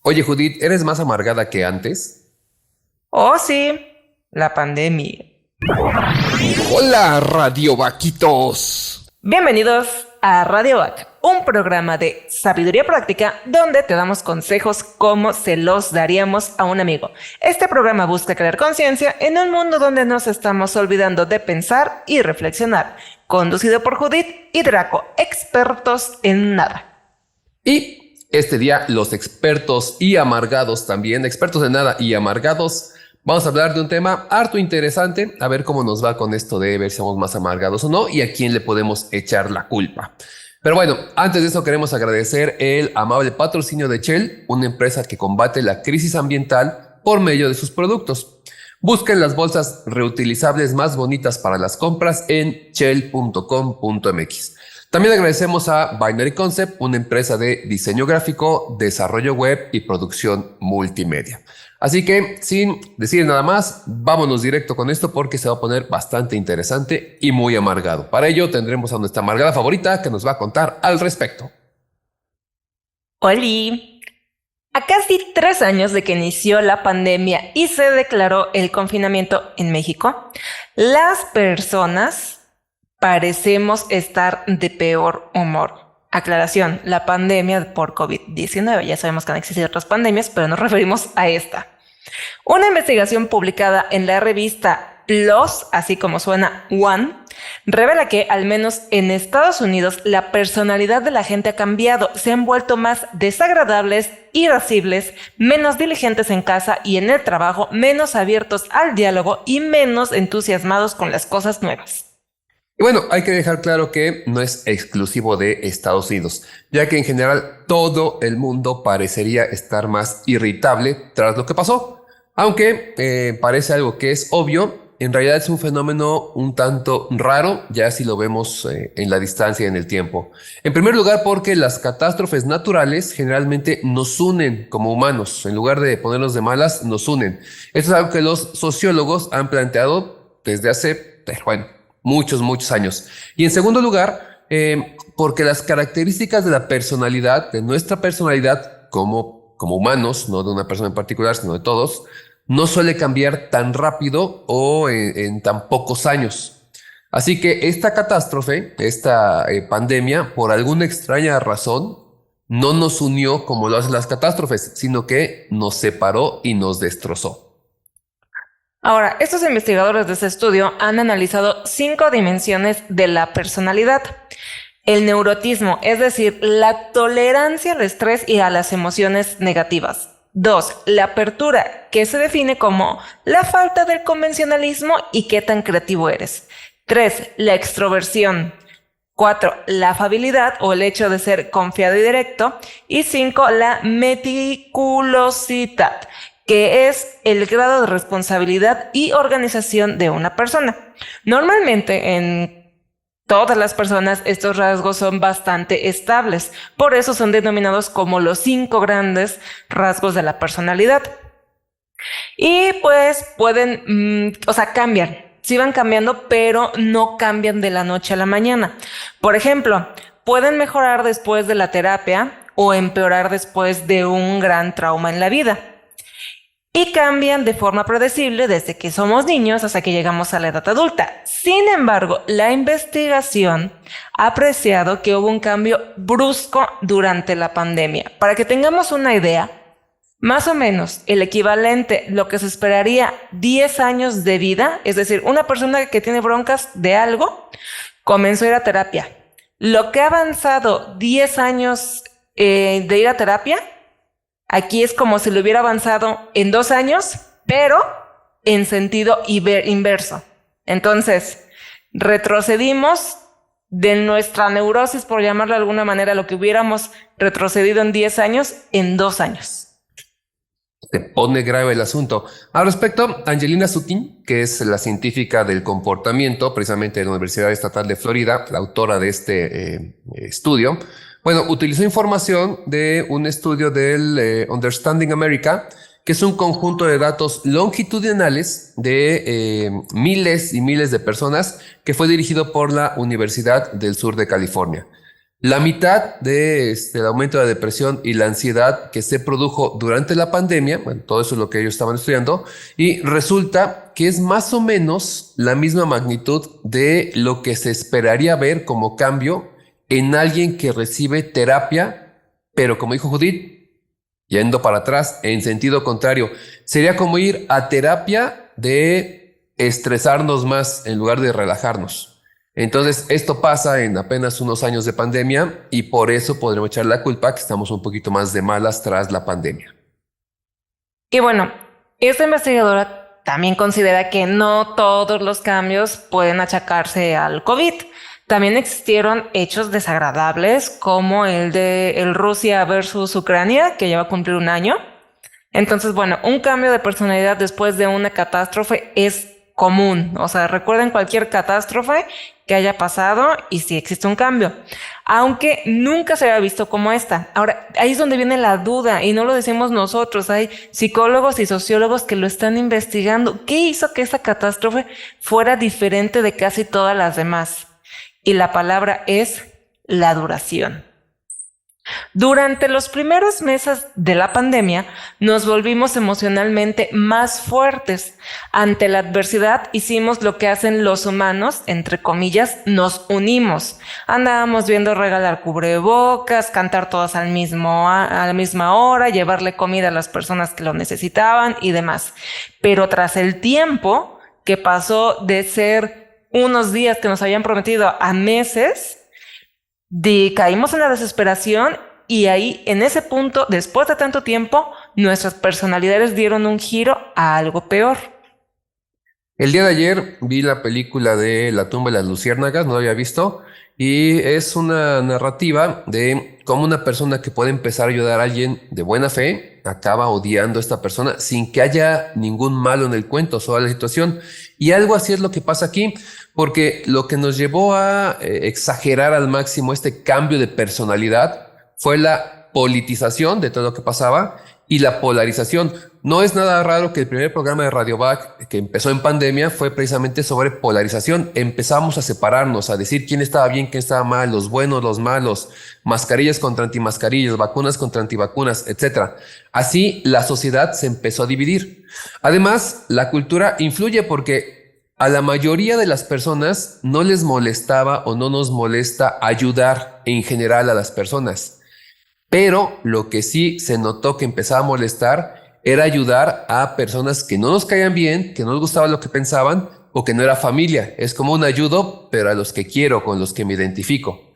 Oye, Judith, ¿eres más amargada que antes? Oh, sí, la pandemia. Hola, Radio Vaquitos. Bienvenidos a Radio Back, un programa de sabiduría práctica donde te damos consejos como se los daríamos a un amigo. Este programa busca crear conciencia en un mundo donde nos estamos olvidando de pensar y reflexionar. Conducido por Judith y Draco, expertos en nada. Y este día, los expertos y amargados también, expertos en nada y amargados, vamos a hablar de un tema harto interesante, a ver cómo nos va con esto de ver si somos más amargados o no y a quién le podemos echar la culpa. Pero bueno, antes de eso queremos agradecer el amable patrocinio de Shell, una empresa que combate la crisis ambiental por medio de sus productos. Busquen las bolsas reutilizables más bonitas para las compras en shell.com.mx. También agradecemos a Binary Concept, una empresa de diseño gráfico, desarrollo web y producción multimedia. Así que, sin decir nada más, vámonos directo con esto porque se va a poner bastante interesante y muy amargado. Para ello tendremos a nuestra amargada favorita que nos va a contar al respecto. Oli. A casi 3 años de que inició la pandemia y se declaró el confinamiento en México, las personas parecemos estar de peor humor. Aclaración, la pandemia por COVID-19. Ya sabemos que han existido otras pandemias, pero nos referimos a esta. Una investigación publicada en la revista PLOS, así como suena One, revela que, al menos en Estados Unidos, la personalidad de la gente ha cambiado. Se han vuelto más desagradables, irascibles, menos diligentes en casa y en el trabajo, menos abiertos al diálogo y menos entusiasmados con las cosas nuevas. Y bueno, hay que dejar claro que no es exclusivo de Estados Unidos, ya que en general todo el mundo parecería estar más irritable tras lo que pasó. Aunque parece algo que es obvio, en realidad es un fenómeno un tanto raro, ya si lo vemos en la distancia y en el tiempo. En primer lugar, porque las catástrofes naturales generalmente nos unen como humanos, en lugar de ponernos de malas, nos unen. Esto es algo que los sociólogos han planteado desde hace, bueno, muchos años. Y en segundo lugar, porque las características de la personalidad, de nuestra personalidad como humanos, no de una persona en particular, sino de todos, no suele cambiar tan rápido o en tan pocos años. Así que esta catástrofe, esta pandemia, por alguna extraña razón, no nos unió como lo hacen las catástrofes, sino que nos separó y nos destrozó. Ahora, estos investigadores de este estudio han analizado 5 dimensiones de la personalidad. El neurotismo, es decir, la tolerancia al estrés y a las emociones negativas. 2. La apertura, que se define como la falta del convencionalismo y qué tan creativo eres. 3. La extroversión. 4. La afabilidad o el hecho de ser confiado y directo. Y 5. La meticulosidad, que es el grado de responsabilidad y organización de una persona. Normalmente en todas las personas estos rasgos son bastante estables, por eso son denominados como los 5 grandes rasgos de la personalidad. Y pues pueden, cambian, sí van cambiando, pero no cambian de la noche a la mañana. Por ejemplo, pueden mejorar después de la terapia o empeorar después de un gran trauma en la vida. Y cambian de forma predecible desde que somos niños hasta que llegamos a la edad adulta. Sin embargo, la investigación ha apreciado que hubo un cambio brusco durante la pandemia. Para que tengamos una idea, más o menos el equivalente, lo que se esperaría 10 años de vida, es decir, una persona que tiene broncas de algo, comenzó a ir a terapia. Lo que ha avanzado 10 años de ir a terapia, aquí es como si lo hubiera avanzado en 2 años, pero en sentido inverso. Entonces, retrocedimos de nuestra neurosis, por llamarlo de alguna manera, lo que hubiéramos retrocedido en 10 años, en 2 años. Se pone grave el asunto. Al respecto, Angelina Sutin, que es la científica del comportamiento, precisamente de la Universidad Estatal de Florida, la autora de este estudio, bueno, utilizó información de un estudio del Understanding America, que es un conjunto de datos longitudinales de miles y miles de personas que fue dirigido por la Universidad del Sur de California. La mitad de el aumento de la depresión y la ansiedad que se produjo durante la pandemia, bueno, todo eso es lo que ellos estaban estudiando, y resulta que es más o menos la misma magnitud de lo que se esperaría ver como cambio en alguien que recibe terapia, pero como dijo Judith, yendo para atrás, en sentido contrario, sería como ir a terapia de estresarnos más en lugar de relajarnos. Entonces, esto pasa en apenas unos años de pandemia y por eso podremos echar la culpa que estamos un poquito más de malas tras la pandemia. Y bueno, esta investigadora también considera que no todos los cambios pueden achacarse al COVID. También existieron hechos desagradables como el de el Rusia versus Ucrania, que ya va a cumplir un año. Entonces, bueno, un cambio de personalidad después de una catástrofe es común. O sea, recuerden cualquier catástrofe que haya pasado y si existe un cambio, aunque nunca se había visto como esta. Ahora, ahí es donde viene la duda y no lo decimos nosotros. Hay psicólogos y sociólogos que lo están investigando. ¿Qué hizo que esta catástrofe fuera diferente de casi todas las demás? Y la palabra es la duración. Durante los primeros meses de la pandemia, nos volvimos emocionalmente más fuertes. Ante la adversidad, hicimos lo que hacen los humanos, entre comillas, nos unimos. Andábamos viendo regalar cubrebocas, cantar todas a la misma hora, llevarle comida a las personas que lo necesitaban y demás. Pero tras el tiempo que pasó de ser unos días que nos habían prometido a meses, caímos en la desesperación y ahí, en ese punto, después de tanto tiempo, nuestras personalidades dieron un giro a algo peor. El día de ayer vi la película de La tumba de las luciérnagas, no la había visto, y es una narrativa de cómo una persona que puede empezar a ayudar a alguien de buena fe acaba odiando a esta persona sin que haya ningún malo en el cuento sobre la situación. Y algo así es lo que pasa aquí, porque lo que nos llevó a exagerar al máximo este cambio de personalidad fue la politización de todo lo que pasaba y la polarización. No es nada raro que el primer programa de Radio Back que empezó en pandemia fue precisamente sobre polarización. Empezamos a separarnos, a decir quién estaba bien, quién estaba mal, los buenos, los malos, mascarillas contra antimascarillas, vacunas contra antivacunas, etc. Así la sociedad se empezó a dividir. Además, la cultura influye porque a la mayoría de las personas no les molestaba o no nos molesta ayudar en general a las personas. Pero lo que sí se notó que empezaba a molestar era ayudar a personas que no nos caían bien, que no nos gustaba lo que pensaban o que no era familia. Es como un ayudo, pero a los que quiero, con los que me identifico.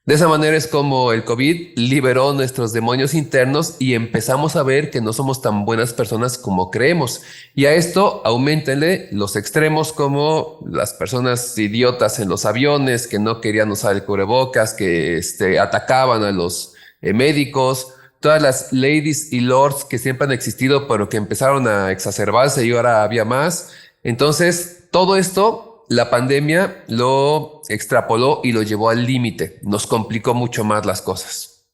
De esa manera es como el COVID liberó nuestros demonios internos y empezamos a ver que no somos tan buenas personas como creemos. Y a esto auméntenle los extremos como las personas idiotas en los aviones que no querían usar el cubrebocas, que atacaban a los médicos, todas las ladies y lords que siempre han existido, pero que empezaron a exacerbarse y ahora había más. Entonces, todo esto, la pandemia lo extrapoló y lo llevó al límite. Nos complicó mucho más las cosas.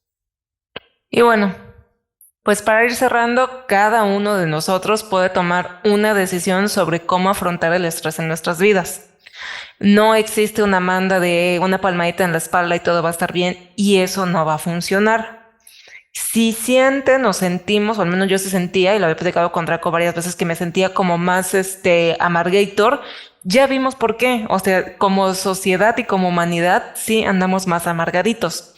Y bueno, pues para ir cerrando, cada uno de nosotros puede tomar una decisión sobre cómo afrontar el estrés en nuestras vidas. No existe una manda de una palmadita en la espalda y todo va a estar bien, y eso no va a funcionar. Si sienten o sentimos, o al menos yo sí sentía, y lo había platicado con Draco varias veces, que me sentía como más amargator, ya vimos por qué. O sea, como sociedad y como humanidad, sí andamos más amargaditos.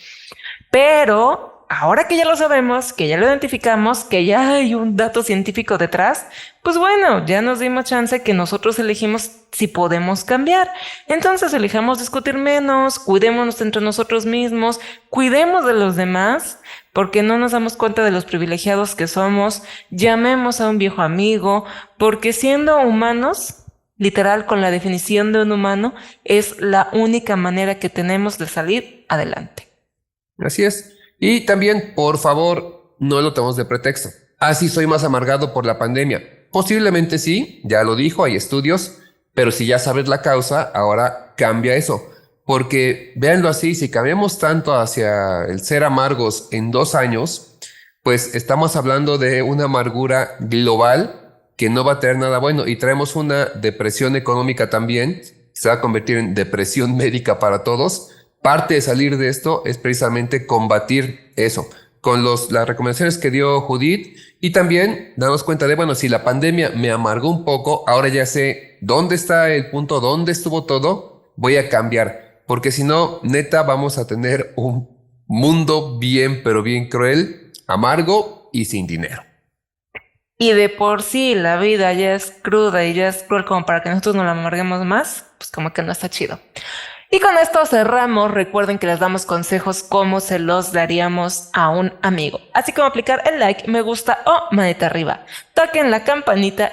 Pero ahora que ya lo sabemos, que ya lo identificamos, que ya hay un dato científico detrás, pues bueno, ya nos dimos chance que nosotros elegimos si podemos cambiar. Entonces elijamos discutir menos, cuidémonos entre nosotros mismos, cuidemos de los demás, porque no nos damos cuenta de los privilegiados que somos, llamemos a un viejo amigo, porque siendo humanos, literal con la definición de un humano, es la única manera que tenemos de salir adelante. Así es. Y también, por favor, no lo tomemos de pretexto. Así soy más amargado por la pandemia. Posiblemente sí, ya lo dijo, hay estudios, pero si ya sabes la causa, ahora cambia eso. Porque véanlo así, si cambiamos tanto hacia el ser amargos en 2 años, pues estamos hablando de una amargura global que no va a tener nada bueno y traemos una depresión económica también, se va a convertir en depresión médica para todos, parte de salir de esto es precisamente combatir eso con las recomendaciones que dio Judith y también darnos cuenta de, bueno, si la pandemia me amargó un poco, ahora ya sé dónde está el punto, dónde estuvo todo, voy a cambiar, porque si no, neta, vamos a tener un mundo bien, pero bien cruel, amargo y sin dinero. Y de por sí la vida ya es cruda y ya es cruel como para que nosotros nos la amarguemos más, pues como que no está chido. Y con esto cerramos. Recuerden que les damos consejos como se los daríamos a un amigo. Así como aplicar el like, me gusta o manita arriba. Toquen la campanita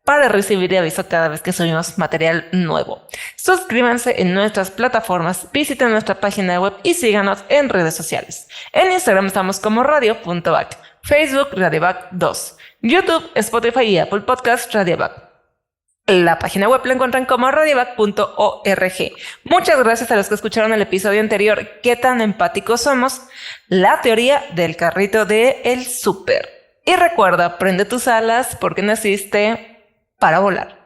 para recibir aviso cada vez que subimos material nuevo. Suscríbanse en nuestras plataformas, visiten nuestra página web y síganos en redes sociales. En Instagram estamos como radio.back, Facebook radioback 2, YouTube, Spotify y Apple Podcast radioback. La página web la encuentran como radioback.org. Muchas gracias a los que escucharon el episodio anterior. ¿Qué tan empáticos somos? La teoría del carrito de el súper. Y recuerda, prende tus alas porque naciste para volar.